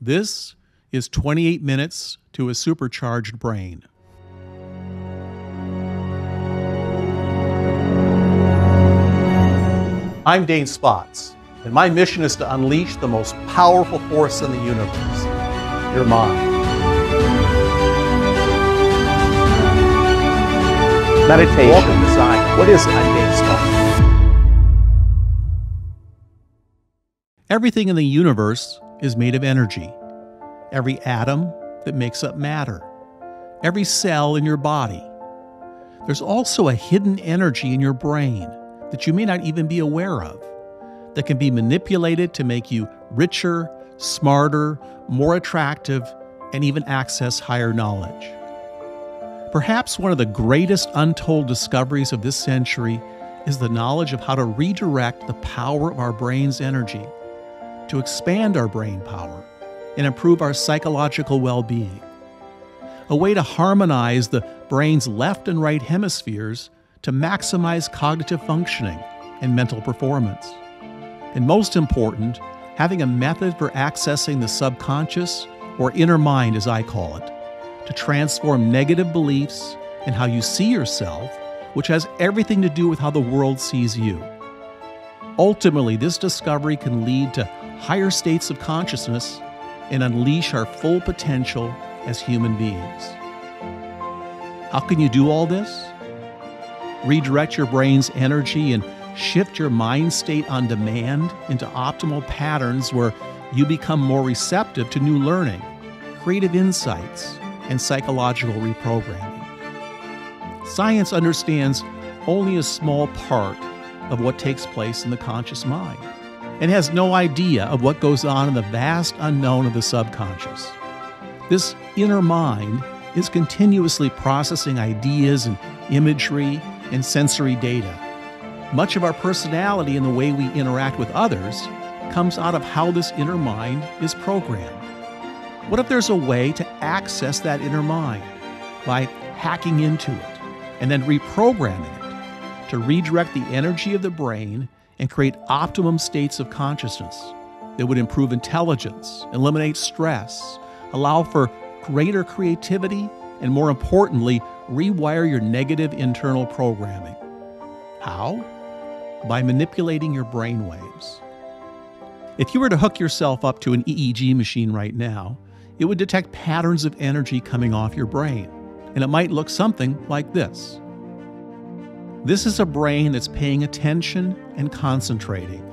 This is 28 Minutes to a Supercharged Brain. I'm Dane Spots, and my mission is to unleash the most powerful force in the universe, your mind. Meditation. Welcome to Zion. What is it? I'm Dane Spots. Everything in the universe is made of energy. Every atom that makes up matter. Every cell in your body. There's also a hidden energy in your brain that you may not even be aware of, that can be manipulated to make you richer, smarter, more attractive, and even access higher knowledge. Perhaps one of the greatest untold discoveries of this century is the knowledge of how to redirect the power of our brain's energy, to expand our brain power and improve our psychological well-being. A way to harmonize the brain's left and right hemispheres to maximize cognitive functioning and mental performance. And most important, having a method for accessing the subconscious, or inner mind as I call it, to transform negative beliefs and how you see yourself, which has everything to do with how the world sees you. Ultimately, this discovery can lead to higher states of consciousness and unleash our full potential as human beings. How can you do all this? Redirect your brain's energy and shift your mind state on demand into optimal patterns where you become more receptive to new learning, creative insights, and psychological reprogramming. Science understands only a small part of what takes place in the conscious mind and has no idea of what goes on in the vast unknown of the subconscious. This inner mind is continuously processing ideas and imagery and sensory data. Much of our personality and the way we interact with others comes out of how this inner mind is programmed. What if there's a way to access that inner mind by hacking into it and then reprogramming it to redirect the energy of the brain and create optimum states of consciousness that would improve intelligence, eliminate stress, allow for greater creativity, and more importantly, rewire your negative internal programming? How? By manipulating your brain waves. If you were to hook yourself up to an EEG machine right now, it would detect patterns of energy coming off your brain, and it might look something like this. This is a brain that's paying attention and concentrating.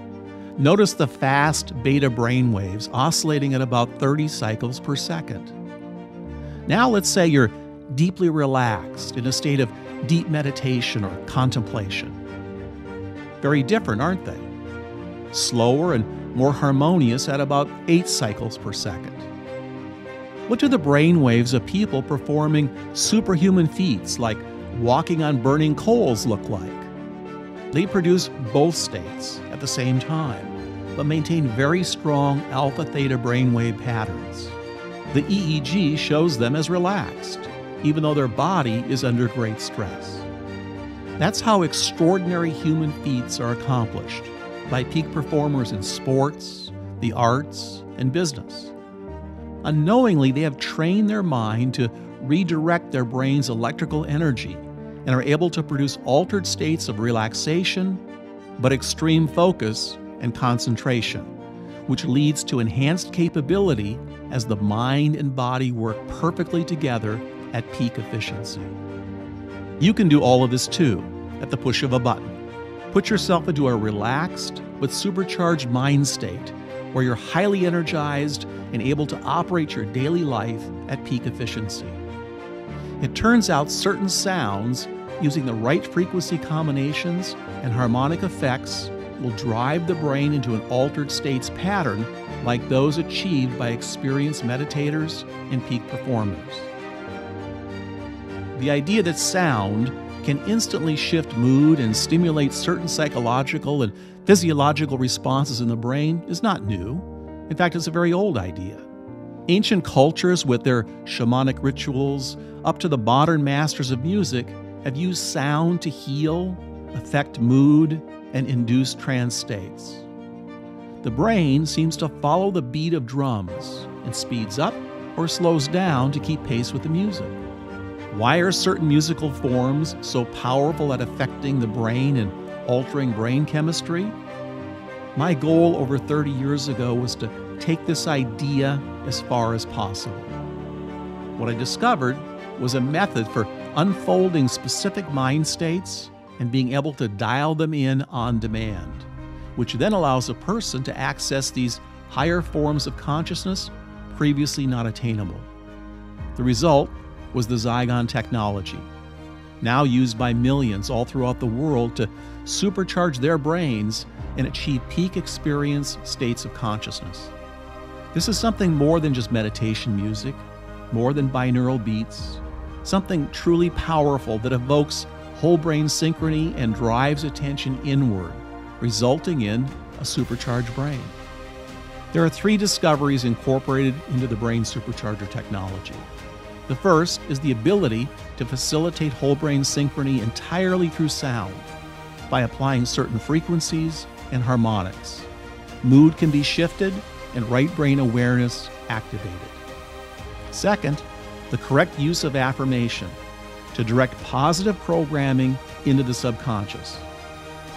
Notice the fast beta brain waves oscillating at about 30 cycles per second. Now let's say you're deeply relaxed in a state of deep meditation or contemplation. Very different, aren't they? Slower and more harmonious at about 8 cycles per second. What do the brain waves of people performing superhuman feats like walking on burning coals look like? They produce both states at the same time, but maintain very strong alpha-theta brainwave patterns. The EEG shows them as relaxed, even though their body is under great stress. That's how extraordinary human feats are accomplished, by peak performers in sports, the arts, and business. Unknowingly, they have trained their mind to redirect their brain's electrical energy and are able to produce altered states of relaxation, but extreme focus and concentration, which leads to enhanced capability as the mind and body work perfectly together at peak efficiency. You can do all of this too, at the push of a button. Put yourself into a relaxed but supercharged mind state where you're highly energized and able to operate your daily life at peak efficiency. It turns out certain sounds, using the right frequency combinations and harmonic effects, will drive the brain into an altered states pattern like those achieved by experienced meditators and peak performers. The idea that sound can instantly shift mood and stimulate certain psychological and physiological responses in the brain is not new. In fact, it's a very old idea. Ancient cultures with their shamanic rituals, up to the modern masters of music, have used sound to heal, affect mood, and induce trance states. The brain seems to follow the beat of drums and speeds up or slows down to keep pace with the music. Why are certain musical forms so powerful at affecting the brain and altering brain chemistry? My goal over 30 years ago was to take this idea as far as possible. What I discovered was a method for unfolding specific mind states and being able to dial them in on demand, which then allows a person to access these higher forms of consciousness previously not attainable. The result was the Zygon technology, now used by millions all throughout the world to supercharge their brains and achieve peak experience states of consciousness. This is something more than just meditation music, more than binaural beats, something truly powerful that evokes whole brain synchrony and drives attention inward, resulting in a supercharged brain. There are 3 discoveries incorporated into the brain supercharger technology. The first is the ability to facilitate whole brain synchrony entirely through sound by applying certain frequencies and harmonics. Mood can be shifted and right brain awareness activated. Second, the correct use of affirmation to direct positive programming into the subconscious.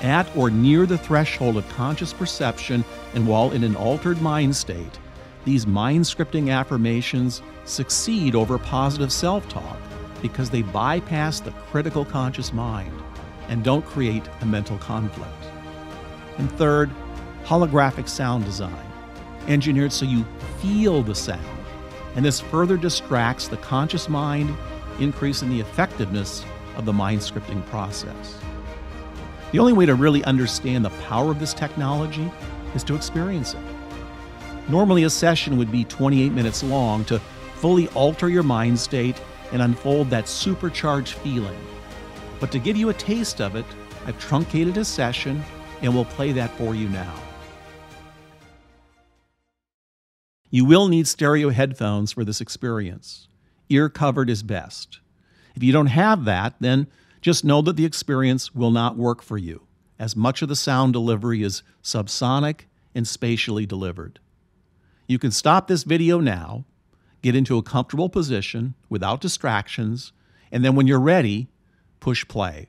At or near the threshold of conscious perception and while in an altered mind state, these mind-scripting affirmations succeed over positive self-talk because they bypass the critical conscious mind and don't create a mental conflict. And third, holographic sound design, engineered so you feel the sound, and this further distracts the conscious mind, increasing the effectiveness of the mind-scripting process. The only way to really understand the power of this technology is to experience it. Normally, a session would be 28 minutes long to fully alter your mind state and unfold that supercharged feeling. But to give you a taste of it, I've truncated a session and we'll play that for you now. You will need stereo headphones for this experience. Ear covered is best. If you don't have that, then just know that the experience will not work for you, as much of the sound delivery is subsonic and spatially delivered. You can stop this video now, get into a comfortable position without distractions, and then when you're ready, push play.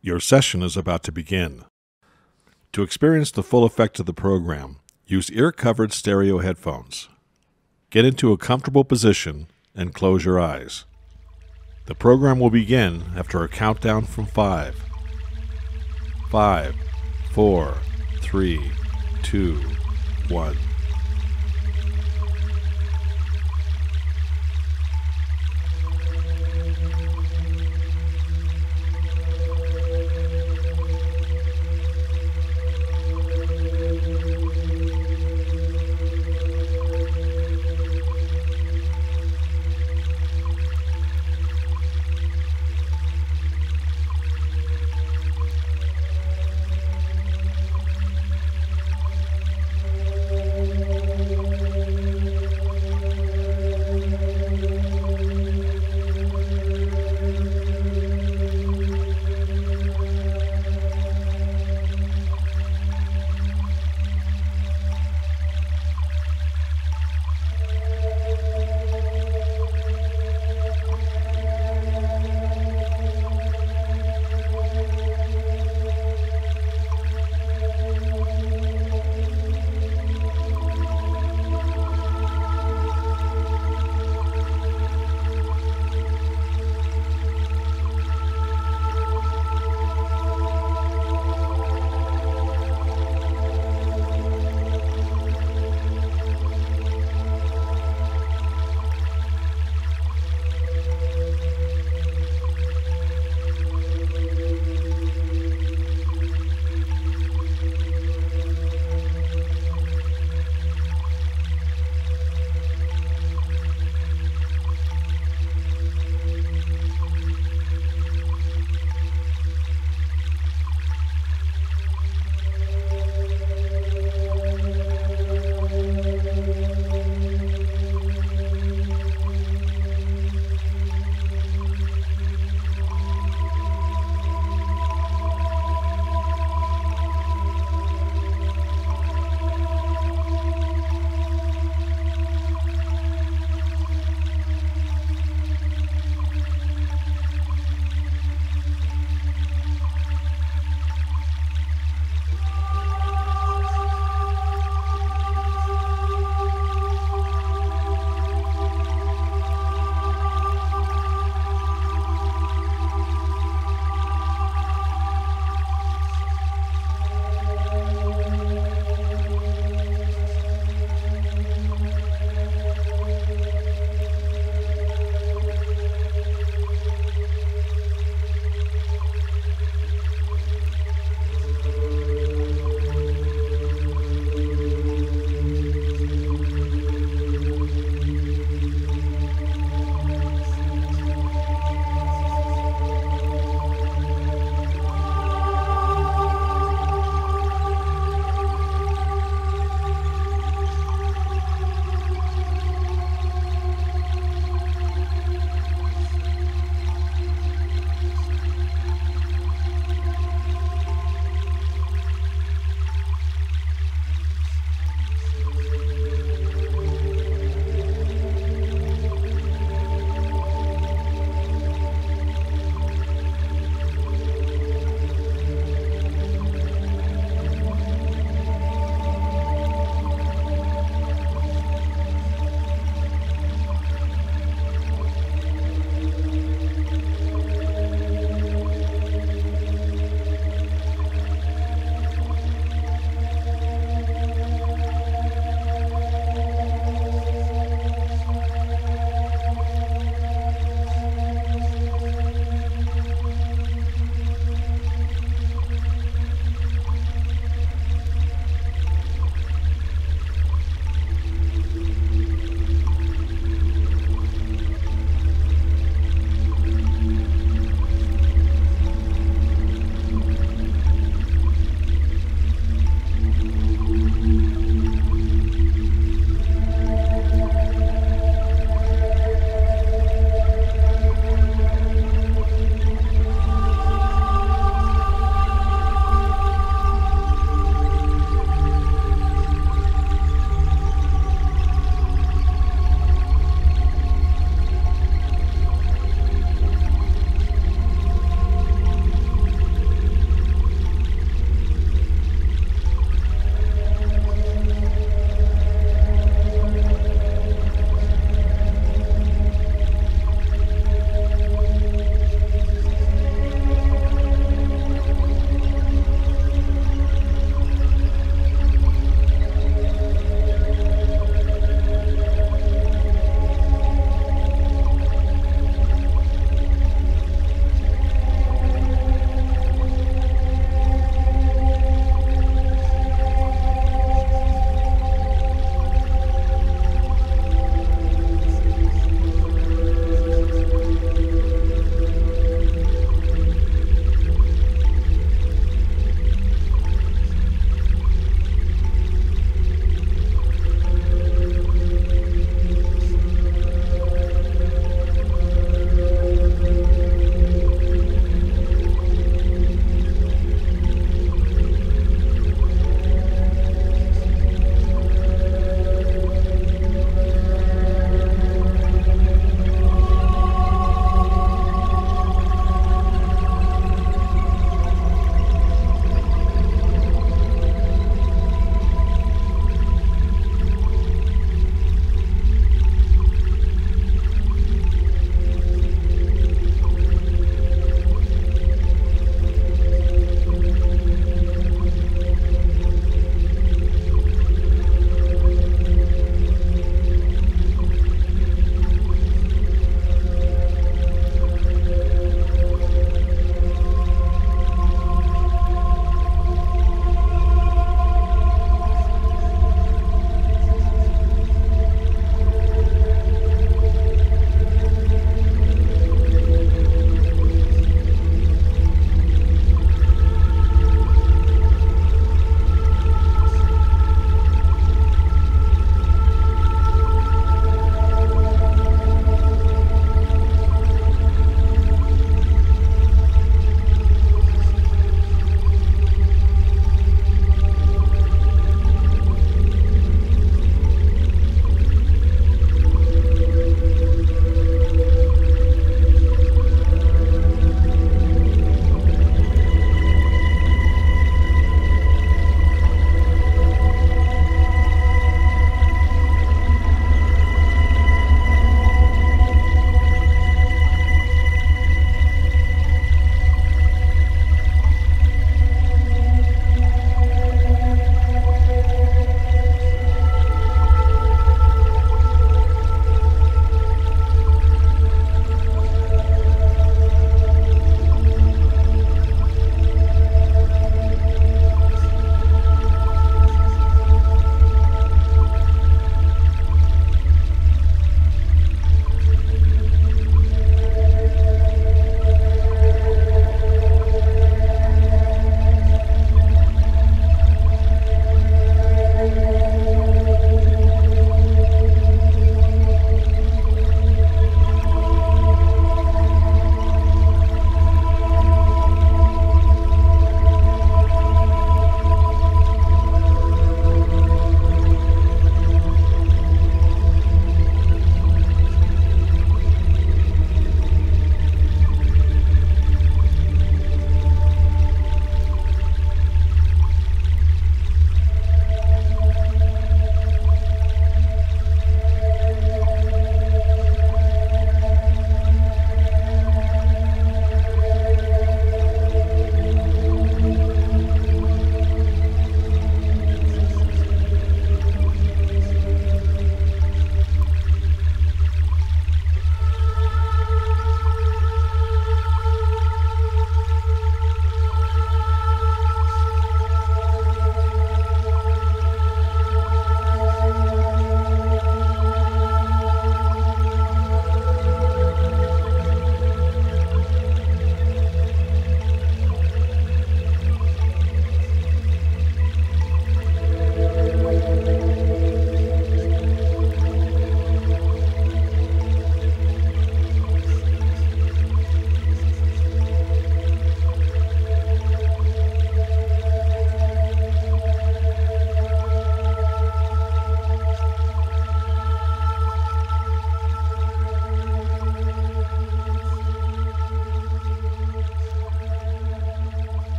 Your session is about to begin. To experience the full effect of the program, use ear-covered stereo headphones. Get into a comfortable position and close your eyes. The program will begin after a countdown from 5. 5, 4, 3, 2, 1.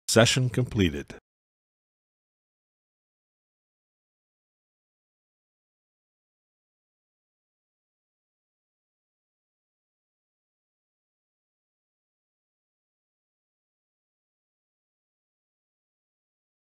Session completed.